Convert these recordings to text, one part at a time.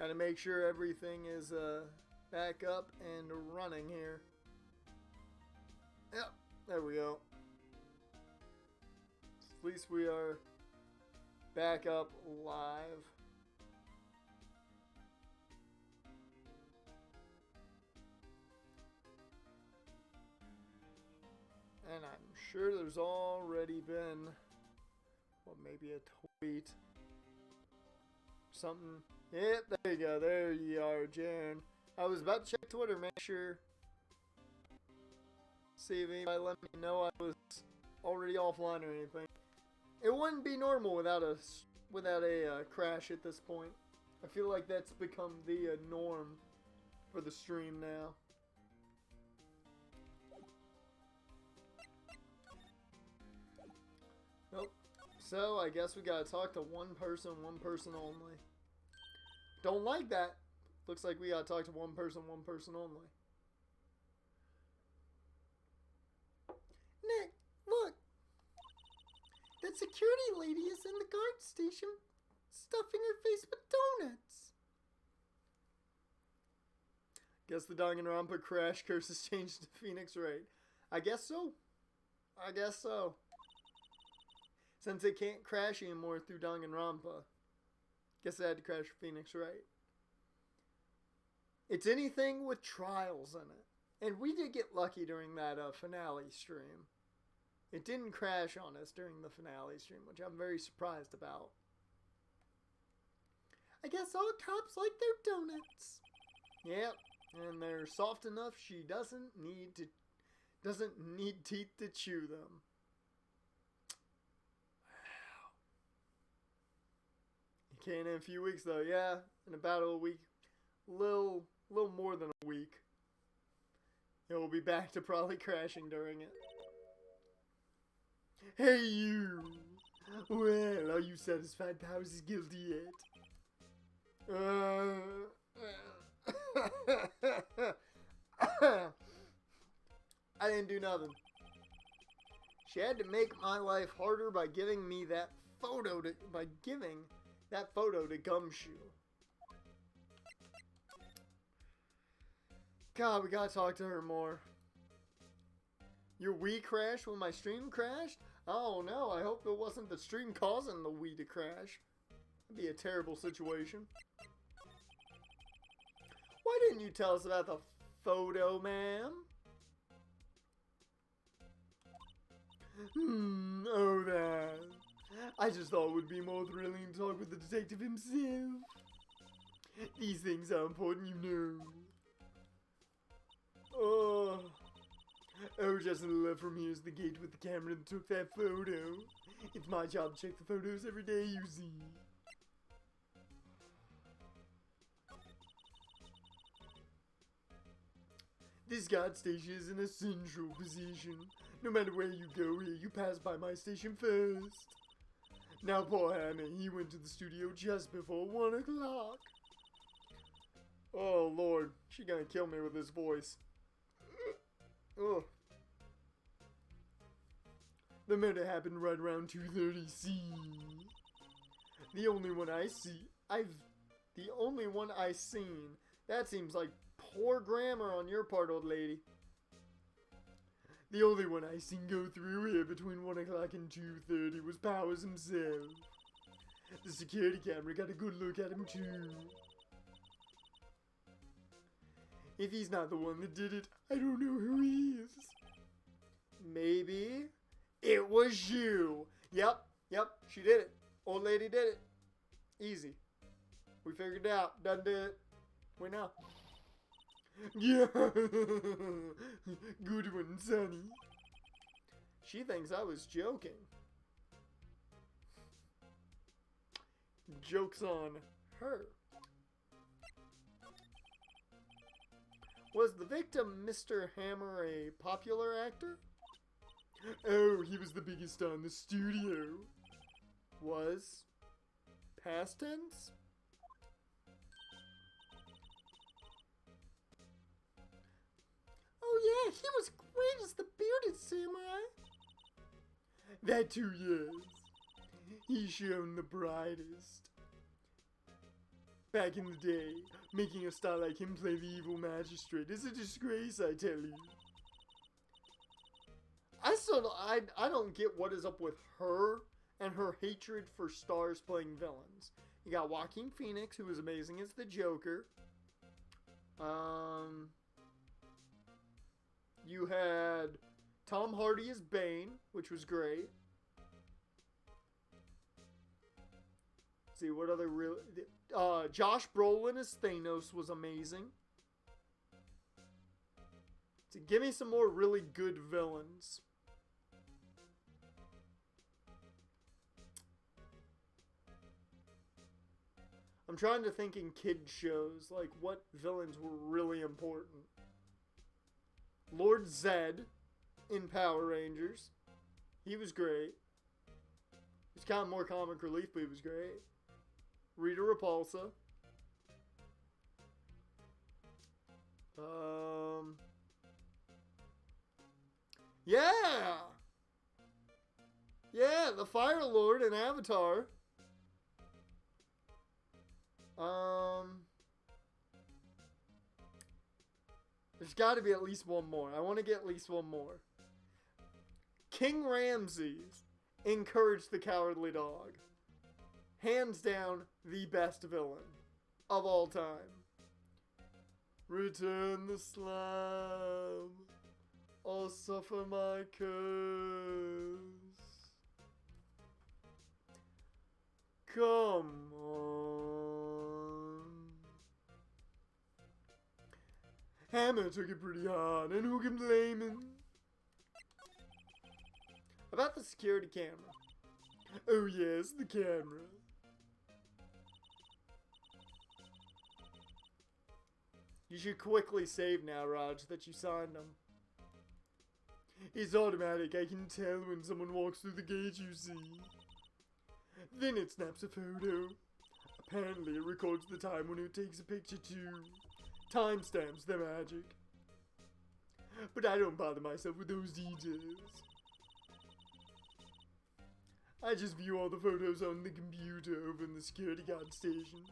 Gotta make sure everything is back up and running here. Yep, there we go. At least we are back up live. And I'm sure there's already been, well, maybe a tweet. Something. Yep, there you go. There you are, Jan. I was about to check Twitter, make sure. See if anybody let me know I was already offline or anything. It wouldn't be normal without a crash at this point. I feel like that's become the norm for the stream now. Nope. So I guess we gotta talk to one person only. Don't like that. Looks like we gotta talk to one person only. Nick, look! That security lady is in the guard station, stuffing her face with donuts. Guess the Danganronpa crash curse has changed to Phoenix Wright. I guess so. I guess so. Since it can't crash anymore through Danganronpa, guess I had to crash for Phoenix Wright. It's anything with trials in it. And we did get lucky during that finale stream. It didn't crash on us during the finale stream, which I'm very surprised about. I guess all cops like their donuts. Yep, and they're soft enough she doesn't need teeth to chew them. Wow. You can in a few weeks though, yeah, in about a week. Little more than a week. It will be back to probably crashing during it. Hey you! Well, are you satisfied Powers is guilty yet? I didn't do nothing. She had to make my life harder by giving me that photo to Gumshoe. God, we gotta talk to her more. Your Wii crashed when my stream crashed? Oh no, I hope it wasn't the stream causing the Wii to crash. That'd be a terrible situation. Why didn't you tell us about the photo, ma'am? Oh that. I just thought it would be more thrilling to talk with the detective himself. These things are important, you know. Oh, just a little left from here is the gate with the camera that took that photo. It's my job to check the photos every day, you see. This guard station is in a central position. No matter where you go here, you pass by my station first. Now poor Hannah, he went to the studio just before 1 o'clock. Oh Lord, she gonna kill me with this voice. Ugh. The murder happened right around 2:30 C. The only one I seen. That seems like poor grammar on your part, old lady. The only one I seen go through here between 1 o'clock and 2:30 was Powers himself. The security camera got a good look at him too. If he's not the one that did it, I don't know who he is. Maybe it was you. Yep, she did it. Old lady did it. Easy. We figured it out. Done did it. We know. Yeah. Good one, Sonny. She thinks I was joking. Joke's on her. Was the victim Mr. Hammer a popular actor? Oh, he was the biggest star in the studio. Was? Past tense? Oh yeah, he was great as the bearded samurai. That too, yes. He shone the brightest. back in the day. Making a star like him play the evil magistrate is a disgrace, I tell you. I don't get what is up with her and her hatred for stars playing villains. You got Joaquin Phoenix, who was amazing as the Joker. You had Tom Hardy as Bane, which was great. Let's see what other real. Josh Brolin as Thanos was amazing. So give me some more really good villains. I'm trying to think in kid shows, like what villains were really important. Lord Zed in Power Rangers. He was great. He's kind of more comic relief, but he was great. Rita Repulsa. Yeah! Yeah, the Fire Lord in Avatar. There's got to be at least one more. I want to get at least one more. King Ramses encouraged the Cowardly Dog. Hands down, the best villain of all time. Return the slab, or suffer my curse. Come on. Hammer took it pretty hard, and who can blame him? About the security camera. Oh yes, the camera. You should quickly save now, Raj, that you signed them. It's automatic, I can tell when someone walks through the gate, you see. Then it snaps a photo. Apparently it records the time when it takes a picture too. Timestamps, they're magic. But I don't bother myself with those details. I just view all the photos on the computer over in the security guard station.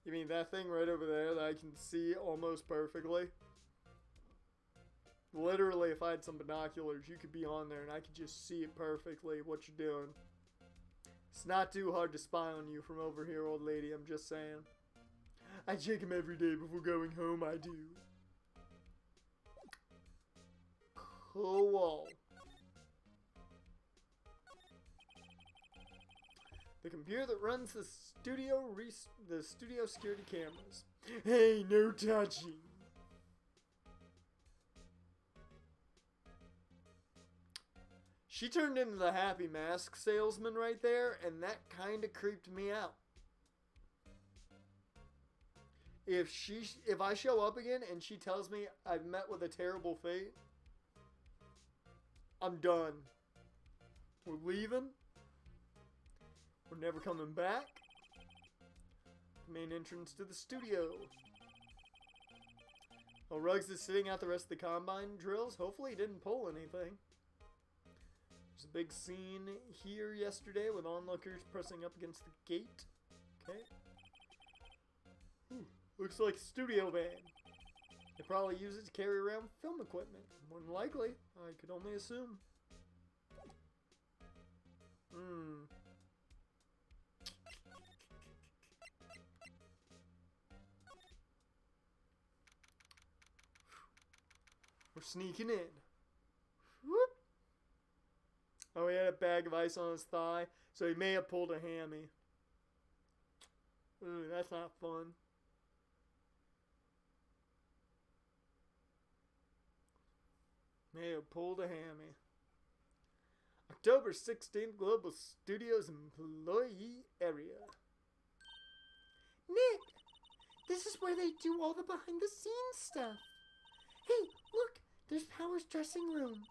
You mean that thing right over there that I can see almost perfectly? Literally, if I had some binoculars, you could be on there and I could just see it perfectly, what you're doing. It's not too hard to spy on you from over here, old lady, I'm just saying. I check them every day before going home, I do. Cool. The computer that runs the studio security cameras. Hey, no touching. She turned into the Happy Mask salesman right there, and that kind of creeped me out. If I show up again and she tells me I've met with a terrible fate, I'm done. We're leaving. We're never coming back. Main entrance to the studio. While Ruggs is sitting out the rest of the combine drills, hopefully he didn't pull anything. There's a big scene here yesterday with onlookers pressing up against the gate. Okay. Looks like a studio van. They probably use it to carry around film equipment. More than likely. I could only assume. We're sneaking in. Whoop. Oh, he had a bag of ice on his thigh, so he may have pulled a hammy. Ooh, that's not fun. May have pulled a hammy. October 16th, Global Studios Employee Area. Nick! This is where they do all the behind-the-scenes stuff. Hey, look! There's Power's dressing room.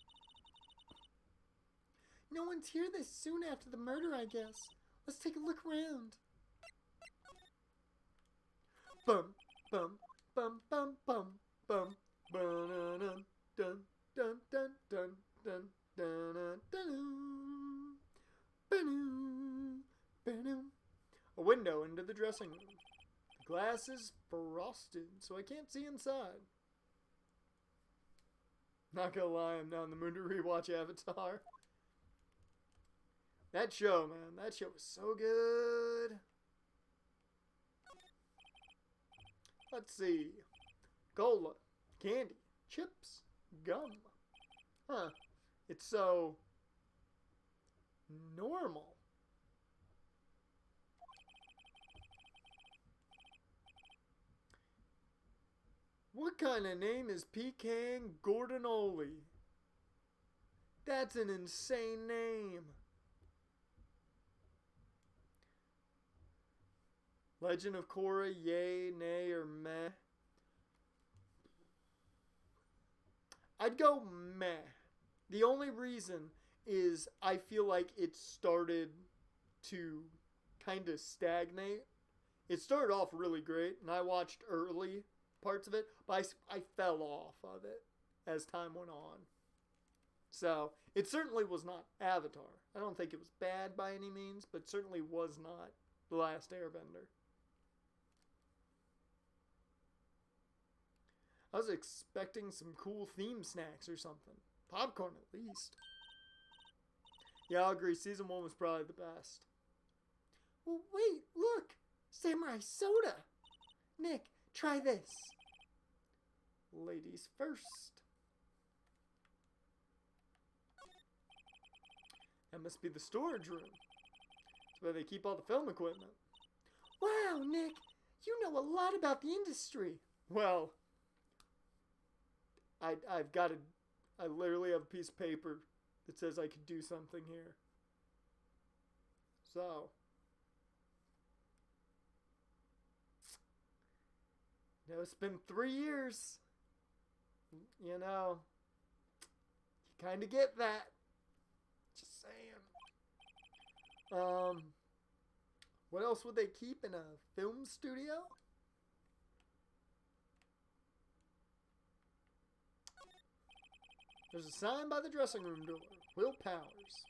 No one's here this soon after the murder, I guess. Let's take a look around. Bum, bum, bum, bum, bum, bum, ba-na-na, dun, dun, dun, dun, dun, dun, dun, dun, dun. A window into the dressing room. Glass is frosted, so I can't see inside. Not gonna lie, I'm now in the mood to rewatch Avatar. That show, man, that show was so good. Let's see. Cola, candy, chips, gum. Huh. It's so normal. What kind of name is Pecan Gordonoli? That's an insane name. Legend of Korra, yay, nay, or meh? I'd go meh. The only reason is I feel like it started to kind of stagnate. It started off really great, and I watched early parts of it, but I fell off of it as time went on. So, it certainly was not Avatar. I don't think it was bad by any means, but certainly was not The Last Airbender. I was expecting some cool theme snacks or something. Popcorn at least. Yeah, I'll agree. Season 1 was probably the best. Well, wait, look! Samurai soda! Nick, try this. Ladies first. That must be the storage room. It's where they keep all the film equipment. Wow, Nick! You know a lot about the industry. Well, I've got to... I literally have a piece of paper that says I could do something here. So. You know, it's been 3 years. You know. You kind of get that. Just saying. What else would they keep in a film studio? There's a sign by the dressing room door. Will Powers.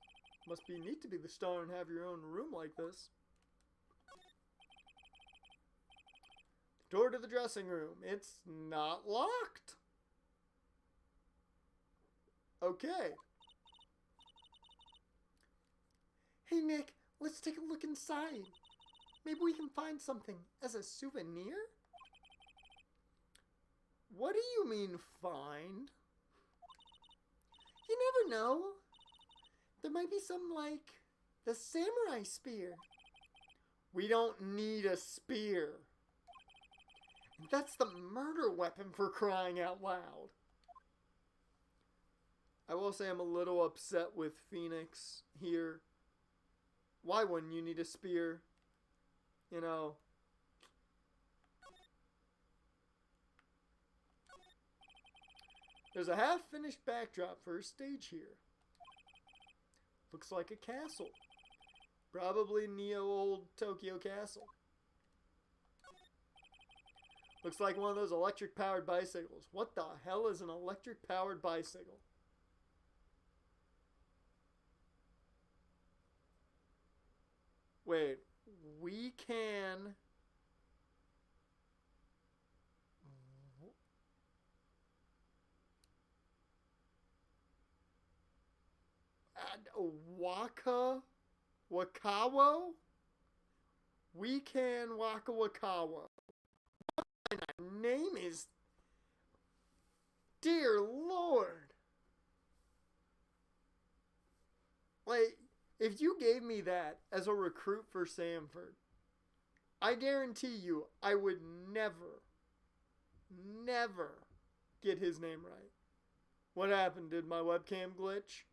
Must be neat to be the star and have your own room like this. Door to the dressing room. It's not locked. Okay. Hey, Nick, let's take a look inside. Maybe we can find something as a souvenir? What do you mean, find? You never know. There might be some like the samurai spear. We don't need a spear. That's the murder weapon, for crying out loud. I will say I'm a little upset with Phoenix here. Why wouldn't you need a spear? You know. There's a half-finished backdrop for a stage here. Looks like a castle. Probably Neo-old Tokyo Castle. Looks like one of those electric-powered bicycles. What the hell is an electric-powered bicycle? Wait, we can... Wakawo? We can Wakawo. What kind of name is... Dear Lord. Like, if you gave me that as a recruit for Sanford, I guarantee you I would never get his name right. What happened? Did my webcam glitch?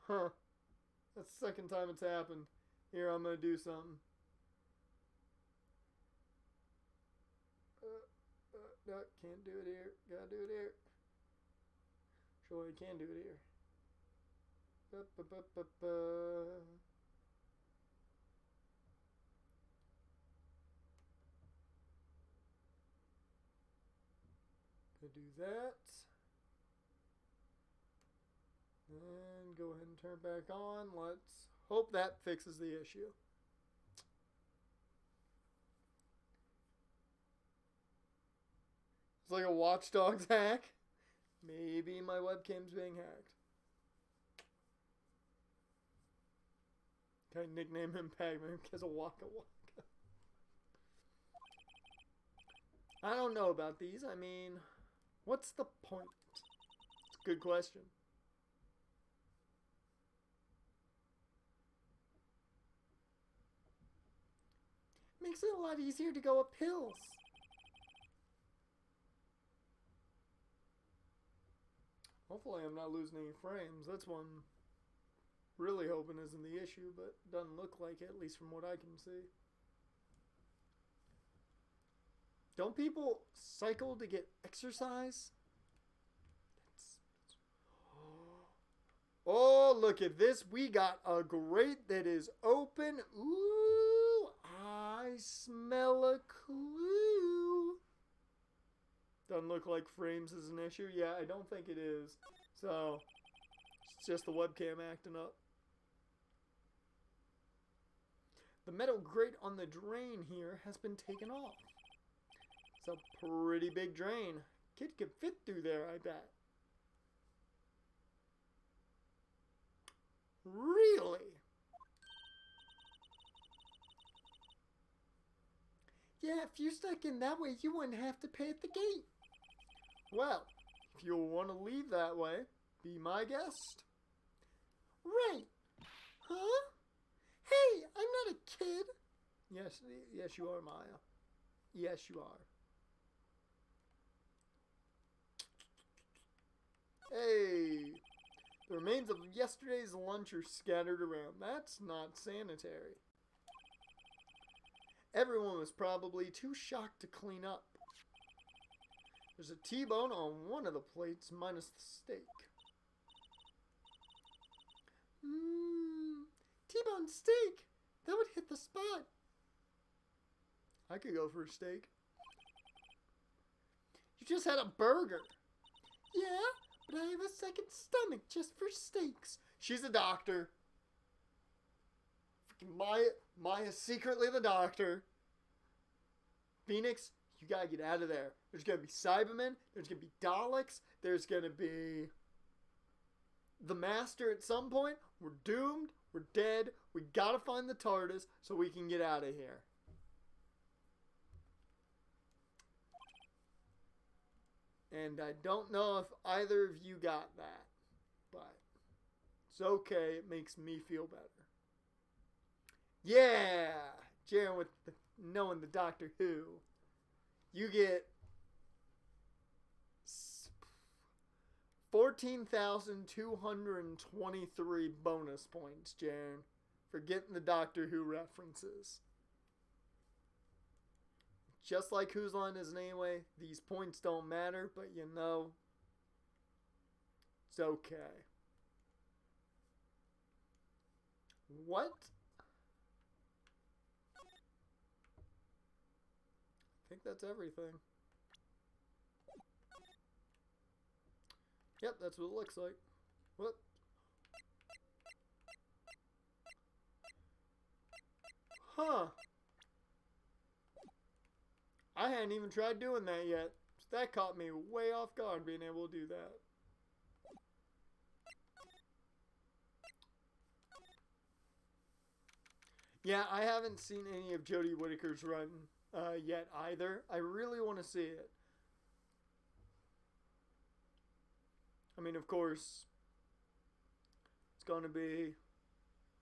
Huh. That's the second time it's happened. Here, I'm going to do something. No, can't do it here. Gotta do it here. Surely I can do it here. Gonna do that. go ahead and turn it back on. Let's hope that fixes the issue. It's like a Watch Dogs hack. Maybe my webcam's being hacked. Can I nickname him Pac-Man because of Waka Waka? I don't know about these. I mean, what's the point? It's a good question. Makes it a lot easier to go up hills. Hopefully I'm not losing any frames. That's one I'm really hoping isn't the issue, but doesn't look like it, at least from what I can see. Don't people cycle to get exercise? Oh, look at this. We got a grate that is open. Ooh, I smell a clue. Doesn't look like frames is an issue. Yeah, I don't think it is. So, it's just the webcam acting up. The metal grate on the drain here has been taken off. It's a pretty big drain. Kid could fit through there, I bet. Really? Yeah, if you stuck in that way, you wouldn't have to pay at the gate. Well, if you'll want to leave that way, be my guest. Right. Huh? Hey, I'm not a kid. Yes, you are, Maya. Yes, you are. Hey, the remains of yesterday's lunch are scattered around. That's not sanitary. Everyone was probably too shocked to clean up. There's a T-bone on one of the plates minus the steak. T-bone steak. That would hit the spot. I could go for a steak. You just had a burger. Yeah, but I have a second stomach just for steaks. She's a doctor. Freaking Maya's secretly the doctor. Phoenix, you gotta get out of there. There's gonna be Cybermen. There's gonna be Daleks. There's gonna be the Master at some point. We're doomed. We're dead. We gotta find the TARDIS so we can get out of here. And I don't know if either of you got that, but it's okay. It makes me feel better. Yeah! Jaren with knowing the Doctor Who. You get 14,223 bonus points, Jaren, for getting the Doctor Who references. Just like Whose Line Is It Anyway, these points don't matter, but you know, it's okay. What? I think that's everything. Yep, that's what it looks like. What? Huh. I hadn't even tried doing that yet. So that caught me way off guard being able to do that. Yeah, I haven't seen any of Jodie Whittaker's run yet either. I really want to see it. I mean, of course, it's going to be,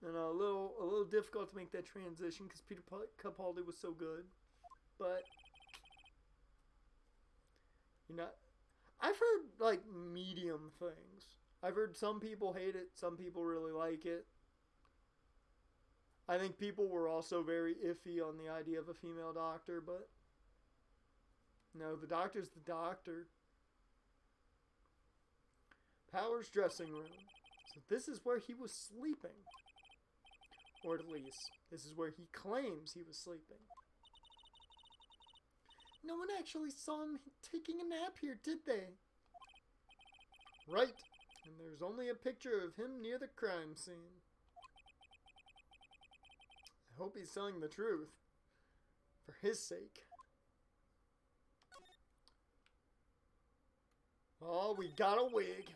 you know, a little difficult to make that transition because Peter Capaldi was so good. But, you know, I've heard, like, medium things. I've heard some people hate it, some people really like it. I think people were also very iffy on the idea of a female doctor, but no, the Doctor's the Doctor. Power's dressing room. So this is where he was sleeping. Or at least, this is where he claims he was sleeping. No one actually saw him taking a nap here, did they? Right. And there's only a picture of him near the crime scene. I hope he's telling the truth. For his sake. Oh, we got a wig.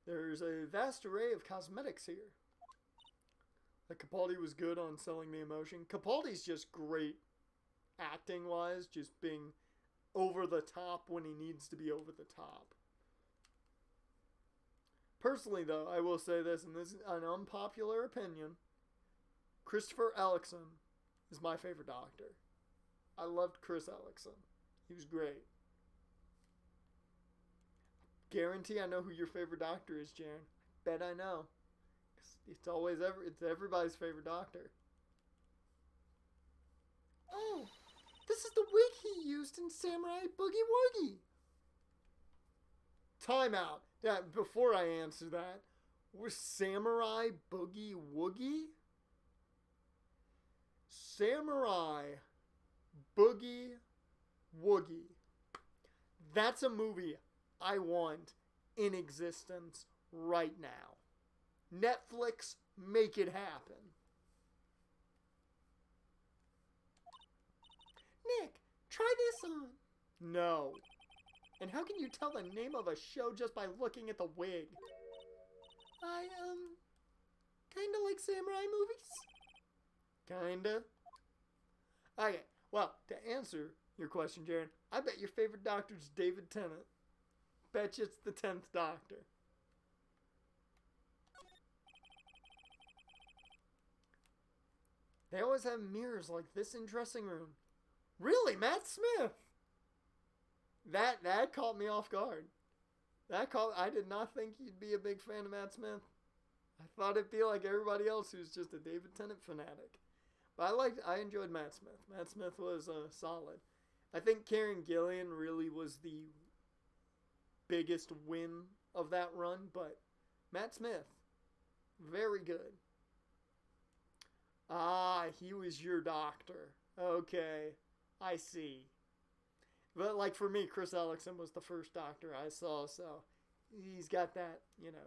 There's a vast array of cosmetics here. Like Capaldi was good on selling the emotion. Capaldi's just great acting-wise, just being over the top when he needs to be over the top. Personally, though, I will say this, and this is an unpopular opinion. Christopher Ellickson is my favorite Doctor. I loved Chris Ellickson. He was great. Guarantee I know who your favorite Doctor is, Jaren. Bet I know. It's everybody's favorite Doctor. Oh, this is the wig he used in Samurai Boogie Woogie. Time out. Before I answer that, was Samurai Boogie Woogie? Samurai Boogie Woogie. That's a movie I want in existence right now. Netflix, make it happen. Nick, try this on. No. And how can you tell the name of a show just by looking at the wig? I, kinda like samurai movies. Kinda. Okay, well, to answer your question, Jaren, I bet your favorite Doctor's David Tennant. Bet you it's the 10th Doctor. They always have mirrors like this in dressing room. Really, Matt Smith? That caught me off guard. I did not think you'd be a big fan of Matt Smith. I thought it'd be like everybody else who's just a David Tennant fanatic. But I enjoyed Matt Smith. Matt Smith was solid. I think Karen Gillan really was the biggest win of that run, but Matt Smith, very good. Ah, he was your Doctor. Okay, I see. But like for me, Chris Ellickson was the first Doctor I saw, so he's got that,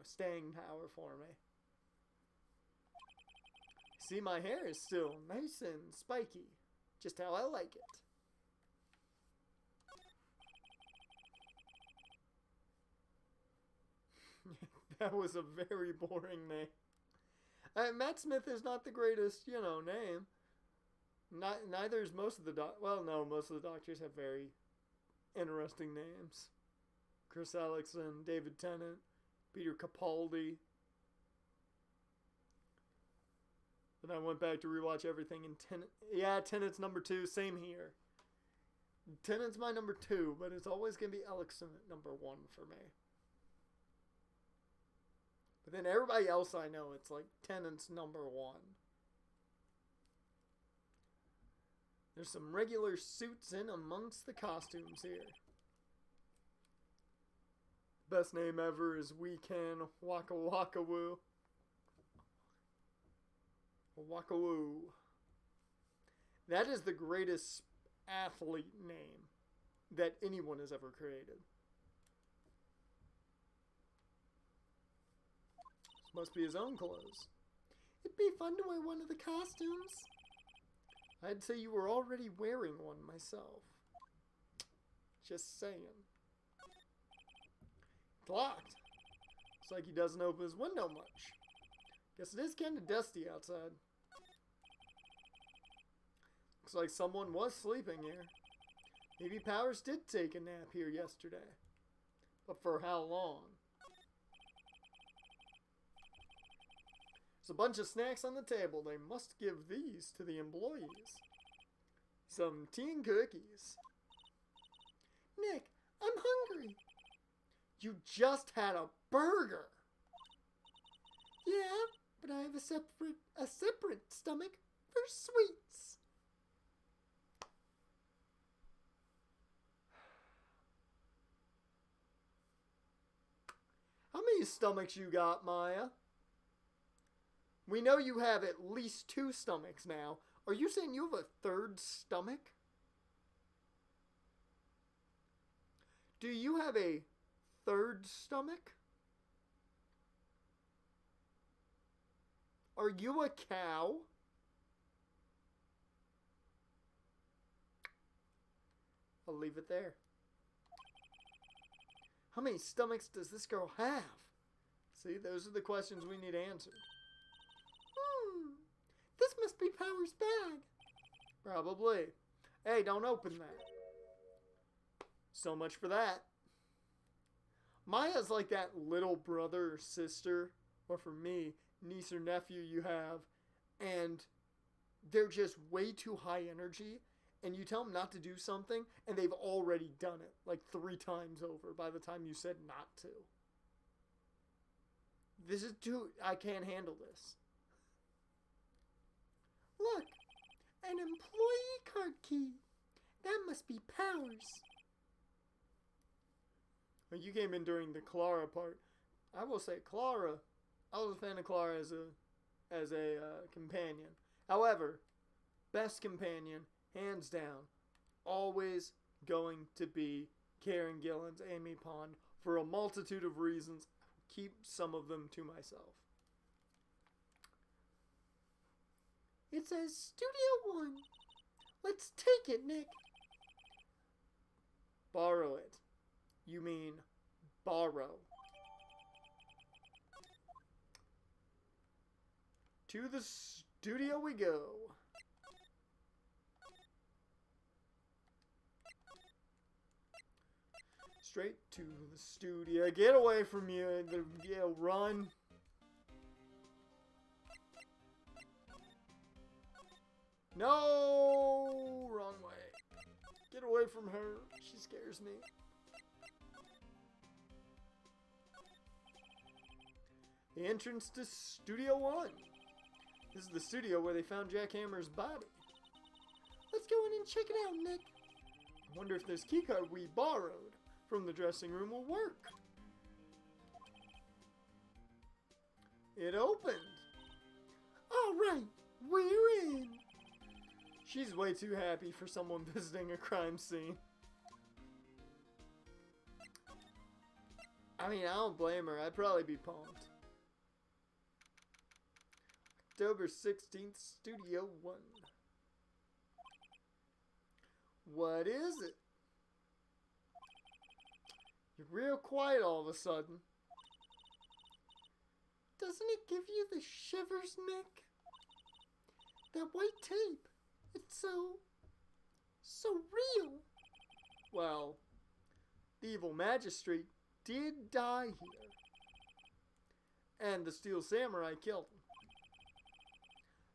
staying power for me. See, my hair is still nice and spiky, just how I like it. That was a very boring name. Matt Smith is not the greatest, name. Neither is most of the most of the Doctors have very interesting names. Chris Ellickson, David Tennant, Peter Capaldi. Then I went back to rewatch everything in Tennant. Yeah, Tennant's number 2. Same here. Tennant's my number 2, but it's always going to be Ellickson at number 1 for me. But then everybody else I know, it's like Tennant's number 1. There's some regular suits in amongst the costumes here. Best name ever is We Can Waka Waka Woo. Waka Woo. That is the greatest athlete name that anyone has ever created. This must be his own clothes. It'd be fun to wear one of the costumes. I'd say you were already wearing one myself. Just saying. It's locked. Looks like he doesn't open his window much. Guess it is kind of dusty outside. Looks like someone was sleeping here. Maybe Powers did take a nap here yesterday. But for how long? There's a bunch of snacks on the table. They must give these to the employees. Some tea and cookies. Nick, I'm hungry. You just had a burger. Yeah, but I have a separate stomach for sweets. How many stomachs you got, Maya? We know you have at least 2 stomachs now. Are you saying you have a 3rd stomach? Do you have a 3rd stomach? Are you a cow? I'll leave it there. How many stomachs does this girl have? See, those are the questions we need answered. This must be Power's bag. Probably. Hey, don't open that. So much for that. Maya's like that little brother or sister, or for me, niece or nephew you have, and they're just way too high energy, and you tell them not to do something, and they've already done it, like 3 times over by the time you said not to. This is too... I can't handle this. Look, an employee card key. That must be Power's. Well, you came in during the Clara part. I will say Clara, I was a fan of Clara as a companion. However, best companion, hands down, always going to be Karen Gillan's Amy Pond for a multitude of reasons. Keep some of them to myself. It says Studio One. Let's take it, Nick. Borrow it. You mean borrow. To the studio we go. Straight to the studio. Get away from you. Yeah, run. No! Wrong way. Get away from her. She scares me. The entrance to Studio One. This is the studio where they found Jack Hammer's body. Let's go in and check it out, Nick. I wonder if this keycard we borrowed from the dressing room will work. It opened. All right, we're in. She's way too happy for someone visiting a crime scene. I mean, I don't blame her. I'd probably be pumped. October 16th, Studio One. What is it? You're real quiet all of a sudden. Doesn't it give you the shivers, Nick? That white tape. It's so real. Well, the evil magistrate did die here. And the steel samurai killed him.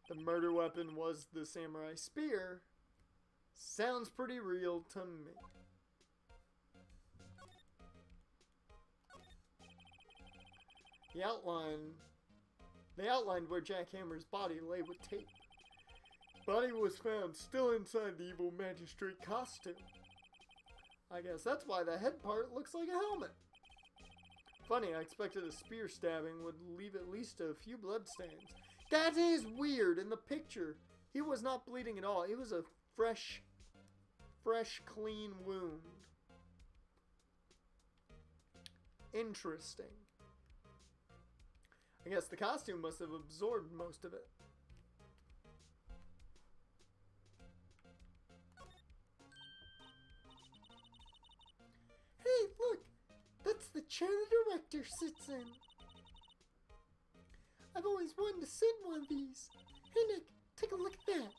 The murder weapon was the samurai spear. Sounds pretty real to me. They outlined where Jack Hammer's body lay with tape. His body was found still inside the evil magistrate costume. I guess that's why the head part looks like a helmet. Funny, I expected a spear stabbing would leave at least a few bloodstains. That is weird. In the picture, he was not bleeding at all. It was a fresh, clean wound. Interesting. I guess the costume must have absorbed most of it. Hey, look! That's the chair the director sits in. I've always wanted to sit in one of these. Hey, Nick, take a look at that.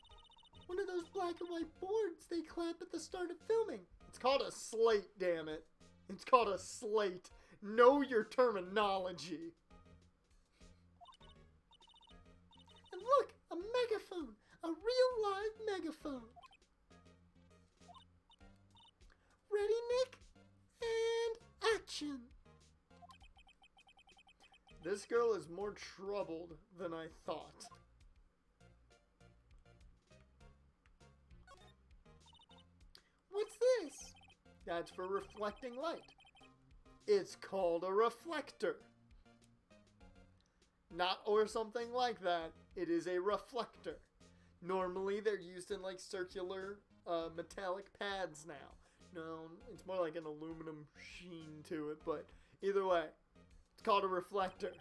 One of those black and white boards they clamp at the start of filming. It's called a slate, damn it. It's called a slate. Know your terminology. And look, a megaphone. A real live megaphone. Ready, Nick? And action. This girl is more troubled than I thought. What's this? That's for reflecting light. It's called a reflector. Not or something like that. It is a reflector. Normally they're used in like circular metallic pads now. No, it's more like an aluminum sheen to it, but either way, it's called a reflector.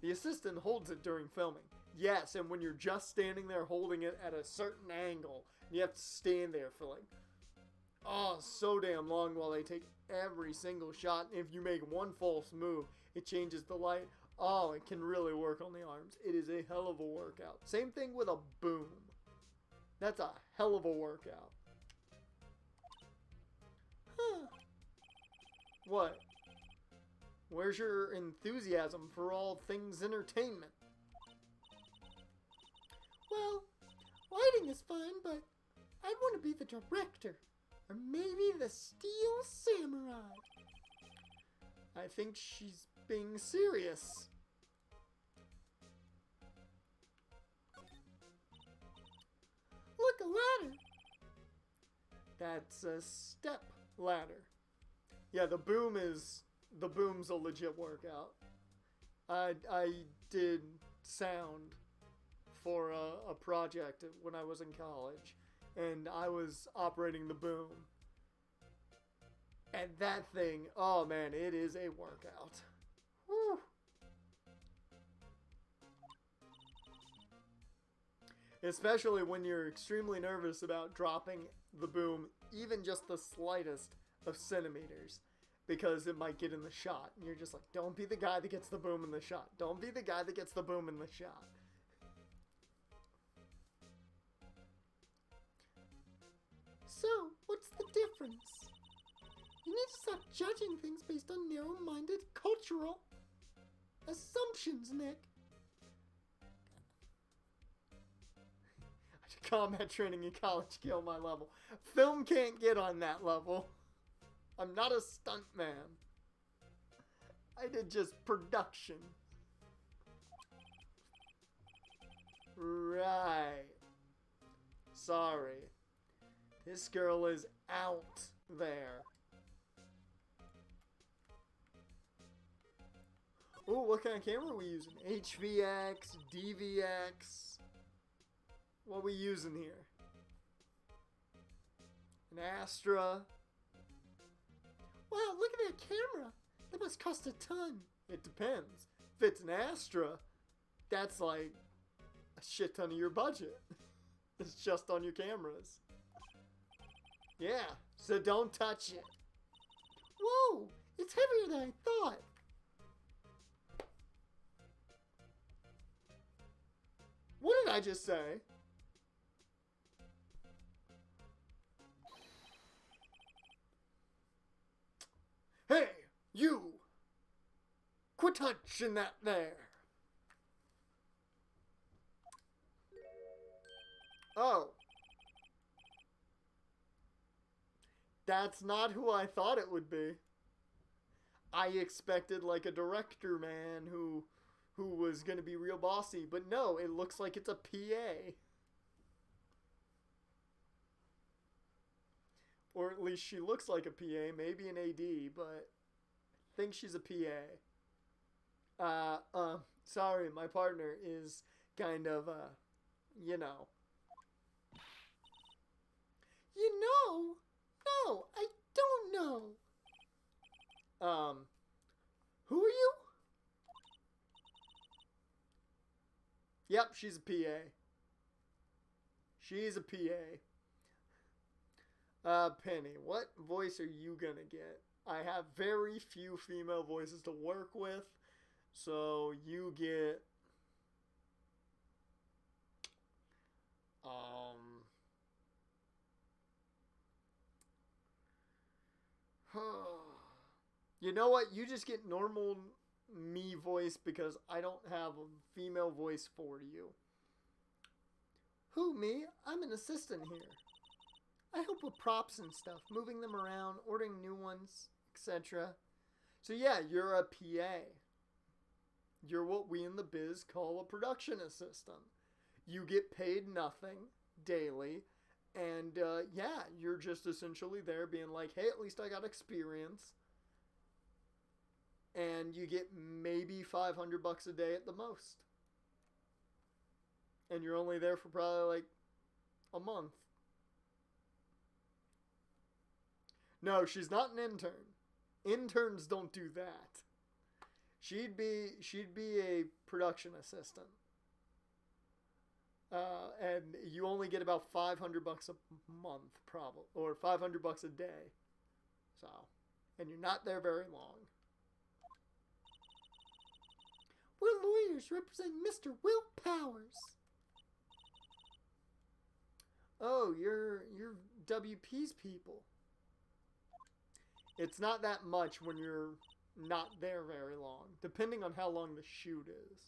The assistant holds it during filming. Yes, and when you're just standing there holding it at a certain angle, you have to stand there for like, oh, so damn long while they take every single shot. And if you make one false move, it changes the light. Oh, it can really work on the arms. It is a hell of a workout. Same thing with a boom. That's a hell of a workout. Huh. What? Where's your enthusiasm for all things entertainment? Well, lighting is fine, but I'd want to be the director. Or maybe the Steel Samurai. I think she's being serious. Look, a ladder. That's a step ladder. Yeah, the boom's a legit workout. I did sound for a project when I was in college, and I was operating the boom. And that thing, oh man, it is a workout. Whew. Especially when you're extremely nervous about dropping the boom, even just the slightest of centimeters, because it might get in the shot. And you're just like, don't be the guy that gets the boom in the shot. Don't be the guy that gets the boom in the shot. So, what's the difference? You need to stop judging things based on narrow-minded cultural assumptions, Nick. Combat training in college killed my level. Film can't get on that level. I'm not a stuntman. I did just production. Right. Sorry. This girl is out there. Ooh, what kind of camera are we using? HVX, DVX. What are we using here? An Astra. Wow, look at that camera. That must cost a ton. It depends. If it's an Astra, that's like a shit ton of your budget. It's just on your cameras. Yeah, so don't touch it. Whoa, it's heavier than I thought. What did I just say? Hey, you! Quit touching that there! Oh. That's not who I thought it would be. I expected like a director man who was gonna be real bossy, but no, it looks like it's a PA. Or at least she looks like a PA, maybe an AD, but I think she's a PA. Sorry, my partner is kind of, you know. You know? No, I don't know. Who are you? Yep, she's a PA. She's a PA. Penny, what voice are you gonna get? I have very few female voices to work with, so you get... You know what? You just get normal me voice because I don't have a female voice for you. Who, me? I'm an assistant here. I help with props and stuff, moving them around, ordering new ones, etc. So yeah, you're a PA. You're what we in the biz call a production assistant. You get paid nothing daily, and yeah, you're just essentially there being like, hey, at least I got experience. And you get maybe $500 a day at the most. And you're only there for probably like a month. No, she's not an intern. Interns don't do that. She'd be a production assistant. And you only get about $500 a month, probably, or $500 a day. So, and you're not there very long. We're lawyers representing Mr. Will Powers. Oh, you're WP's people. It's not that much when you're not there very long, depending on how long the shoot is.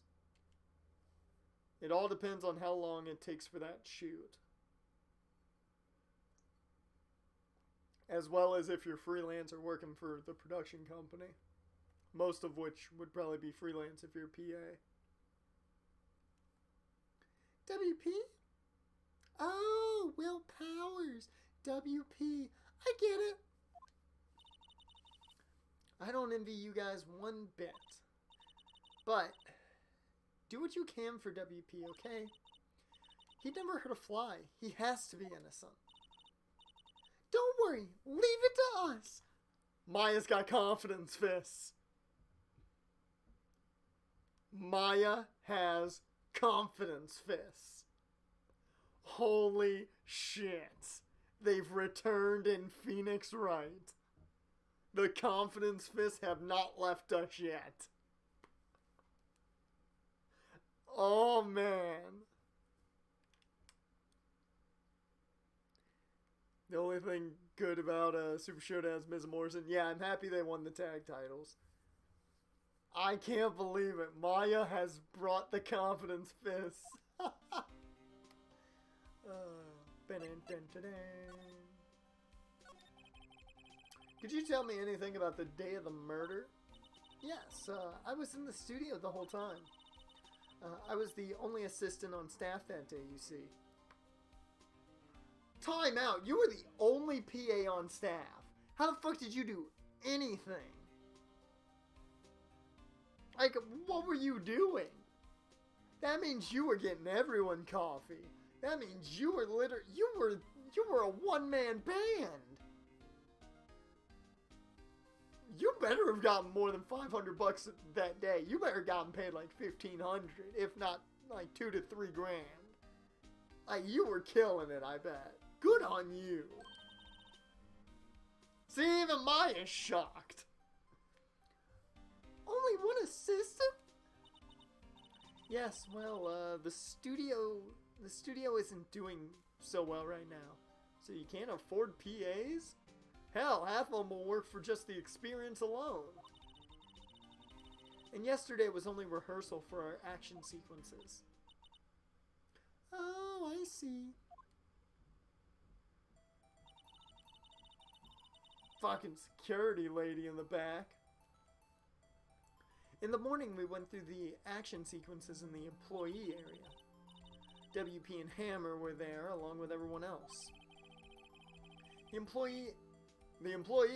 It all depends on how long it takes for that shoot. As well as if you're freelance or working for the production company. Most of which would probably be freelance if you're a PA. WP? Oh, Will Powers. WP. I get it. I don't envy you guys one bit. But do what you can for WP, okay? He never hurt a fly. He has to be innocent. Don't worry. Leave it to us. Maya's got confidence fists. Maya has confidence fists. Holy shit. They've returned in Phoenix Wright. The confidence fists have not left us yet. Oh, man. The only thing good about Super Showdown is Miz Morrison. Yeah, I'm happy they won the tag titles. I can't believe it. Maya has brought the confidence fists. Could you tell me anything about the day of the murder? Yes, I was in the studio the whole time. I was the only assistant on staff that day, you see. Time out! You were the only PA on staff. How the fuck did you do anything? Like, what were you doing? That means you were getting everyone coffee. That means you were you were a one-man band. You better have gotten more than $500 that day. You better have gotten paid like $1,500, if not like $2 to $3 grand. Like, you were killing it, I bet. Good on you. See, even Maya's shocked. Only one assistant? Yes, well, the studio isn't doing so well right now. So you can't afford PAs? Hell, half of them will work for just the experience alone. And yesterday was only rehearsal for our action sequences. Oh, I see. Fucking security lady in the back. In the morning, we went through the action sequences in the employee area. WP and Hammer were there, along with everyone else. The employee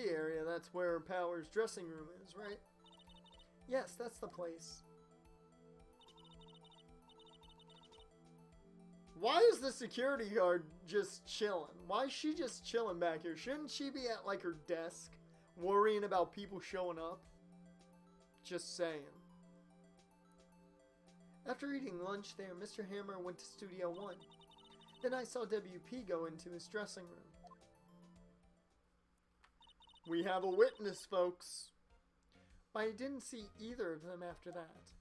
area, that's where Power's dressing room is, right? Yes, that's the place. Why is the security guard just chilling? Why is she just chilling back here? Shouldn't she be at, like, her desk, worrying about people showing up? Just saying. After eating lunch there, Mr. Hammer went to Studio 1. Then I saw WP go into his dressing room. We have a witness, folks. But I didn't see either of them after that.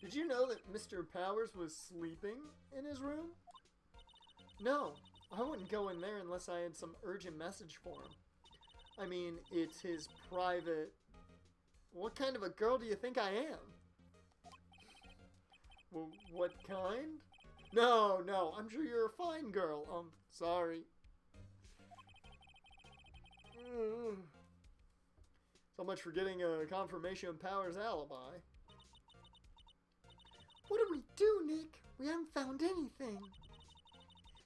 Did you know that Mr. Powers was sleeping in his room? No, I wouldn't go in there unless I had some urgent message for him. I mean, it's his private... What kind of a girl do you think I am? Well, what kind? No, I'm sure you're a fine girl. Sorry. So much for getting a confirmation of Power's alibi. What do we do, Nick? We haven't found anything.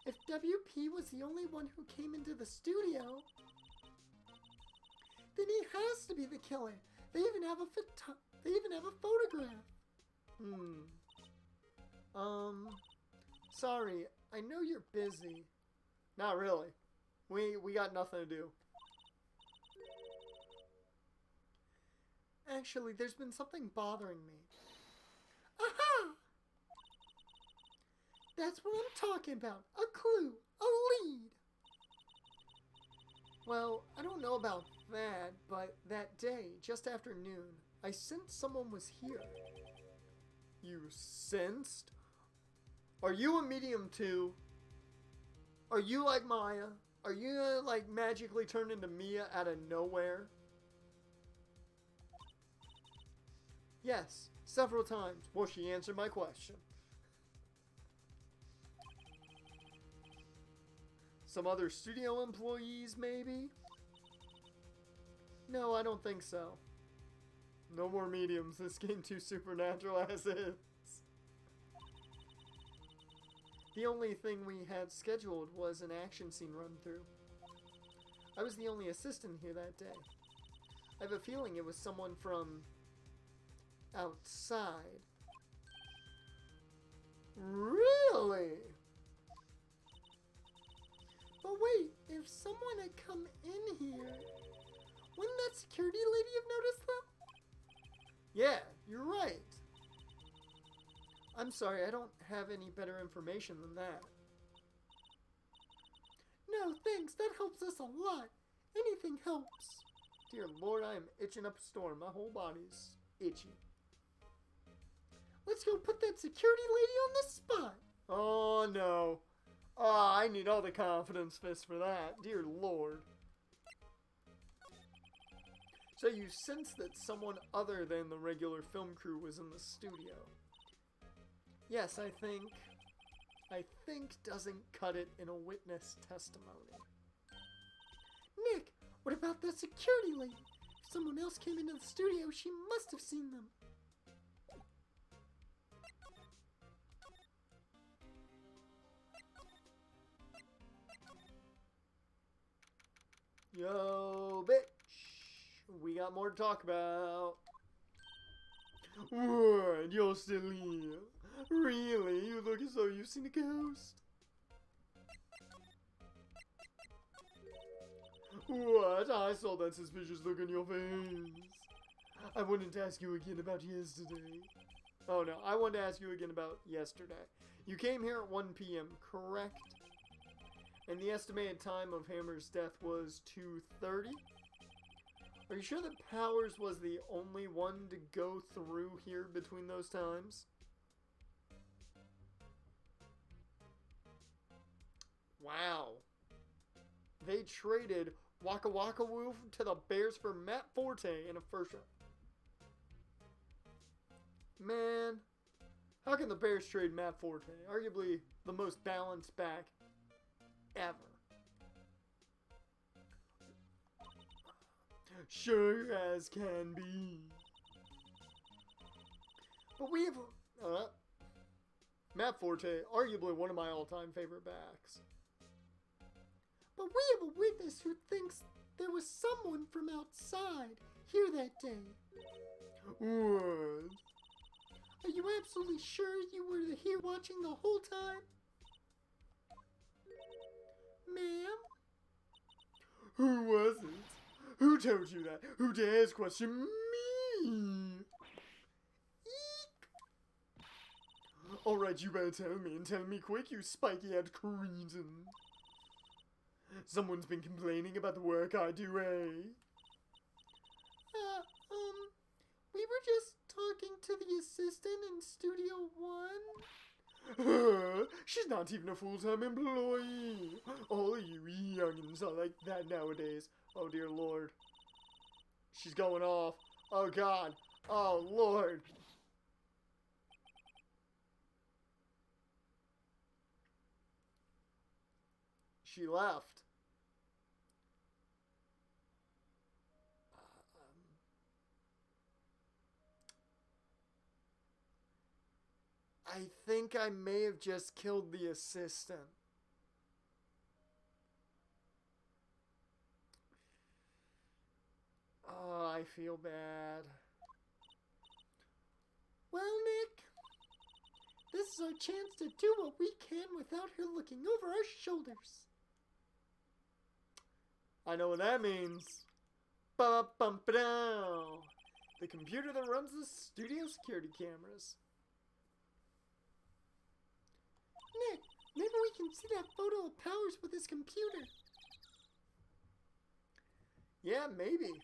If WP was the only one who came into the studio, then he has to be the killer. They even have a photograph. Sorry. I know you're busy. Not really. We got nothing to do. Actually, there's been something bothering me. Aha! That's what I'm talking about. A clue. A lead. Well, I don't know about that, but that day, just after noon, I sensed someone was here. You sensed? Are you a medium too? Are you like Maya? Are you like magically turned into Mia out of nowhere? Yes, several times. Well, she answered my question. Some other studio employees, maybe? No, I don't think so. No more mediums. This game too supernatural as is. The only thing we had scheduled was an action scene run through. I was the only assistant here that day. I have a feeling it was someone from outside. Really? But wait, if someone had come in here, wouldn't that security lady have noticed them? Yeah, you're right. I'm sorry, I don't have any better information than that. No, thanks. That helps us a lot. Anything helps. Dear Lord, I am itching up a storm. My whole body's itchy. Let's go put that security lady on the spot. Oh, no. Oh, I need all the confidence fists for that. Dear Lord. So you sense that someone other than the regular film crew was in the studio. Yes, I think doesn't cut it in a witness testimony. Nick, what about that security lady? If someone else came into the studio, she must have seen them. Yo, bitch. We got more to talk about. What? You're still here? Really? You look as though you've seen a ghost. What? I saw that suspicious look on your face. I wanted to ask you again about yesterday. Oh no, I wanted to ask you again about yesterday. You came here at 1 p.m., correct? And the estimated time of Hammer's death was 2:30? Are you sure that Powers was the only one to go through here between those times? Wow. They traded Waka Waka Woo to the Bears for Matt Forte in a first round. Man, how can the Bears trade Matt Forte? Arguably the most balanced back ever. Sure as can be. But we have Matt Forte, arguably one of my all-time favorite backs. But we have a witness who thinks there was someone from outside here that day. What? Are you absolutely sure you were here watching the whole time? Ma'am? Who was it? Who told you that? Who dares question me? Eek! Alright, you better tell me, and tell me quick, you spiky-head cretin. Someone's been complaining about the work I do, eh? We were just talking to the assistant in Studio 1. She's not even a full-time employee. All of you youngins are like that nowadays. Oh, dear Lord. She's going off. Oh, God. Oh, Lord. She left. I think I may have just killed the assistant. Oh, I feel bad. Well, Nick, this is our chance to do what we can without her looking over our shoulders. I know what that means. Ba-bum-ba-dow. the computer that runs the studio security cameras. Nick, maybe we can see that photo of Powers with his computer. Yeah, maybe.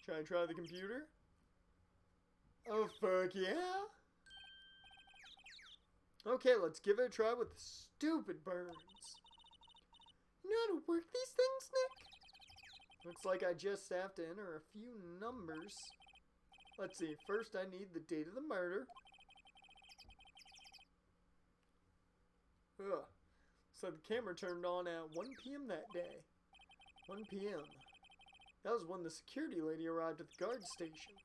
Try the computer? Oh, fuck yeah. Okay, let's give it a try with the stupid burns. You know how to work these things, Nick? Looks like I just have to enter a few numbers. Let's see, first I need the date of the murder. Ugh. So the camera turned on at 1 p.m. that day. 1 p.m. That was when the security lady arrived at the guard station.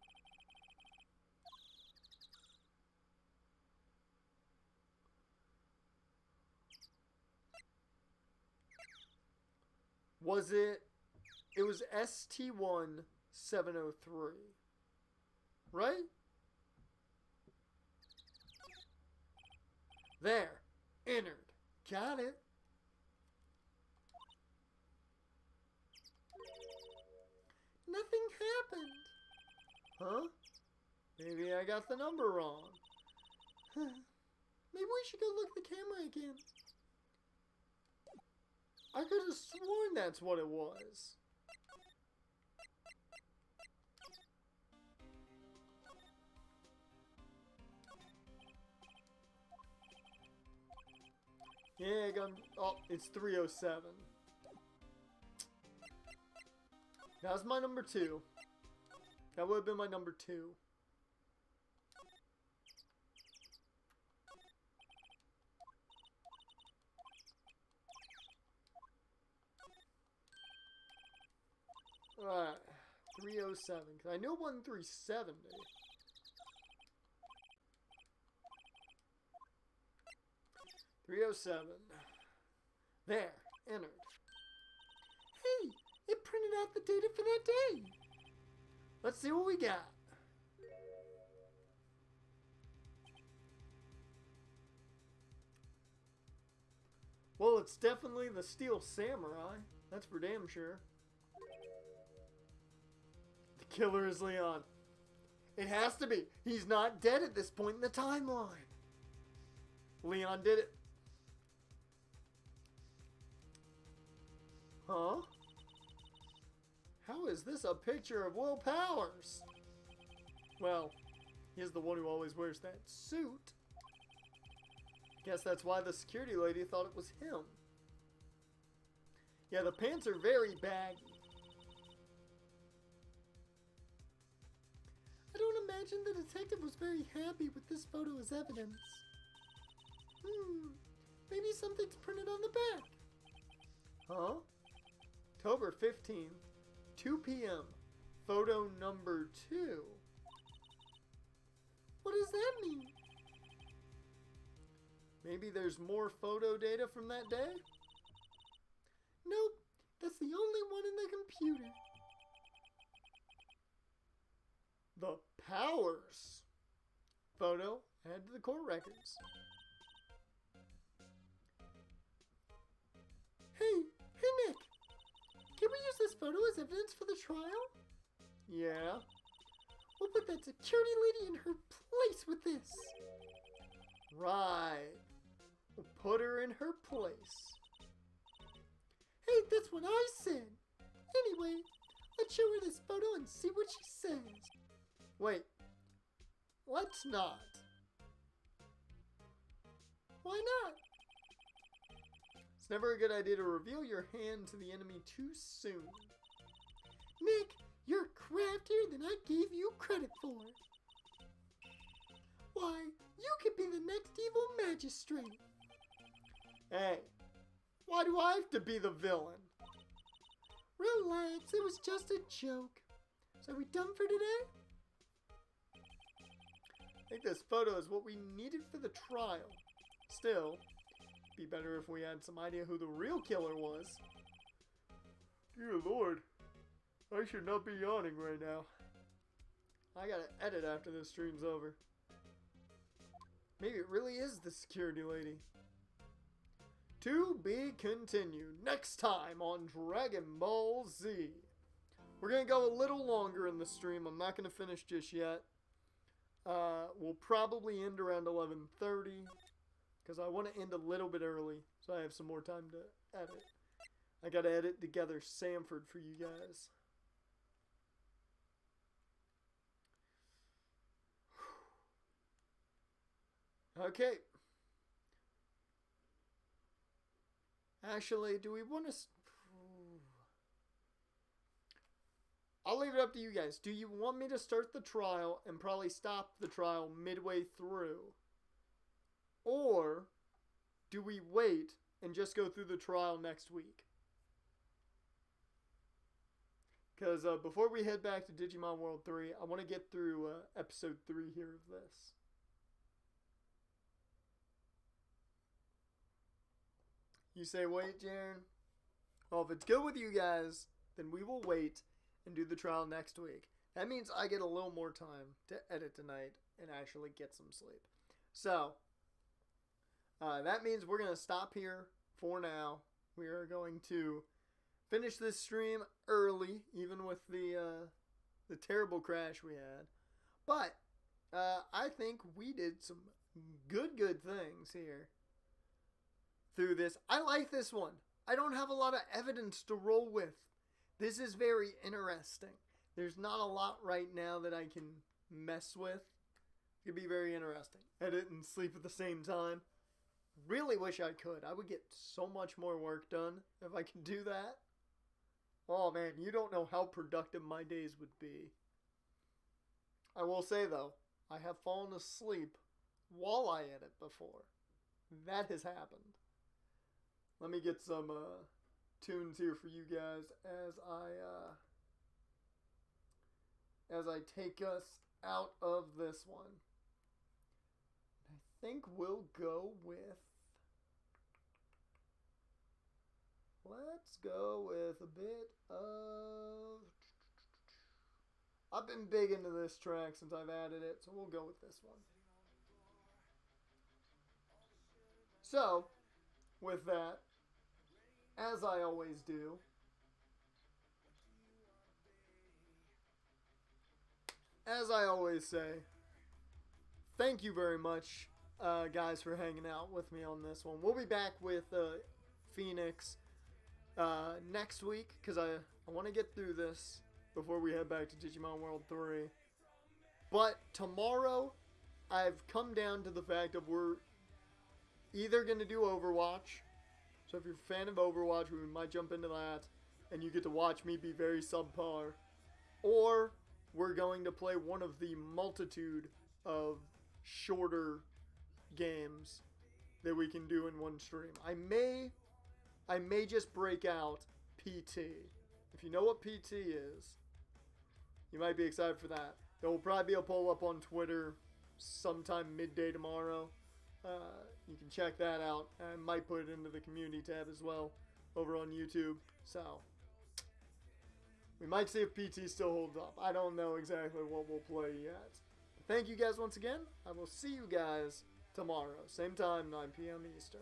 Was it? It was ST1703. Right? There. Entered. Got it. Nothing happened. Huh? Maybe I got the number wrong. Maybe we should go look at the camera again. I could have sworn that's what it was. Yeah, oh, it's 307. That was my number 2. That would have been my number 2. Alright, 307, because I know 1370. There, entered. Hey, it printed out the data for that day. Let's see what we got. Well, it's definitely the Steel Samurai. That's for damn sure. The killer is Leon. It has to be. He's not dead at this point in the timeline. Leon did it. Huh? How is this a picture of Will Powers? Well, he's the one who always wears that suit. Guess that's why the security lady thought it was him. Yeah, the pants are very baggy. I don't imagine the detective was very happy with this photo as evidence. Maybe something's printed on the back. Huh? October 15th, 2 p.m. Photo number 2. What does that mean? Maybe there's more photo data from that day? Nope, that's the only one in the computer. The Powers photo added to the court records. Hey Nick, can we use this photo as evidence for the trial? Yeah. We'll put that security lady in her place with this. Right. We'll put her in her place. Hey, that's what I said. Anyway, let's show her this photo and see what she says. Wait. Let's not. Why not? It's never a good idea to reveal your hand to the enemy too soon. Nick, you're craftier than I gave you credit for. Why, you could be the next evil magistrate. Hey, why do I have to be the villain? Relax, it was just a joke. So are we done for today? I think this photo is what we needed for the trial. Still, it'd be better if we had some idea who the real killer was. Dear Lord, I should not be yawning right now. I gotta edit after this stream's over. Maybe it really is the security lady. To be continued next time on Dragon Ball Z. We're going to go a little longer in the stream. I'm not going to finish just yet. We'll probably end around 11:30 because I want to end a little bit early so I have some more time to edit. I got to edit together Sanford for you guys. Okay. Actually, do we want to... I'll leave it up to you guys. Do you want me to start the trial and probably stop the trial midway through? Or do we wait and just go through the trial next week? Because before we head back to Digimon World 3, I want to get through episode 3 here of this. You say wait, Jaren? Well, if it's good with you guys, then we will wait and do the trial next week. That means I get a little more time to edit tonight and actually get some sleep. So, that means we're going to stop here for now. We are going to finish this stream early, even with the terrible crash we had. But, I think we did some good things here through this. I like this one. I don't have a lot of evidence to roll with. This is very interesting. There's not a lot right now that I can mess with. It could be very interesting. Edit and sleep at the same time. Really wish I could. I would get so much more work done if I could do that. Oh man, you don't know how productive my days would be. I will say though, I have fallen asleep while I edit before. That has happened. Let me get some tunes here for you guys as I take us out of this one. I think we'll go with... Let's go with a bit of... I've been big into this track since I've added it, so we'll go with this one. So, with that, as I always do, as I always say, thank you very much, guys, for hanging out with me on this one. We'll be back with Phoenix next week, because I want to get through this before we head back to Digimon World 3. But tomorrow, I've come down to the fact of we're either going to do Overwatch. So if you're a fan of Overwatch, we might jump into that, and you get to watch me be very subpar. Or we're going to play one of the multitude of shorter games that we can do in one stream. I may just break out PT. If you know what PT is, you might be excited for that. There will probably be a poll up on Twitter sometime midday tomorrow. You can check that out. I might put it into the community tab as well over on YouTube. So, we might see if PT still holds up. I don't know exactly what we'll play yet. Thank you guys once again. I will see you guys tomorrow. Same time, 9 p.m. Eastern.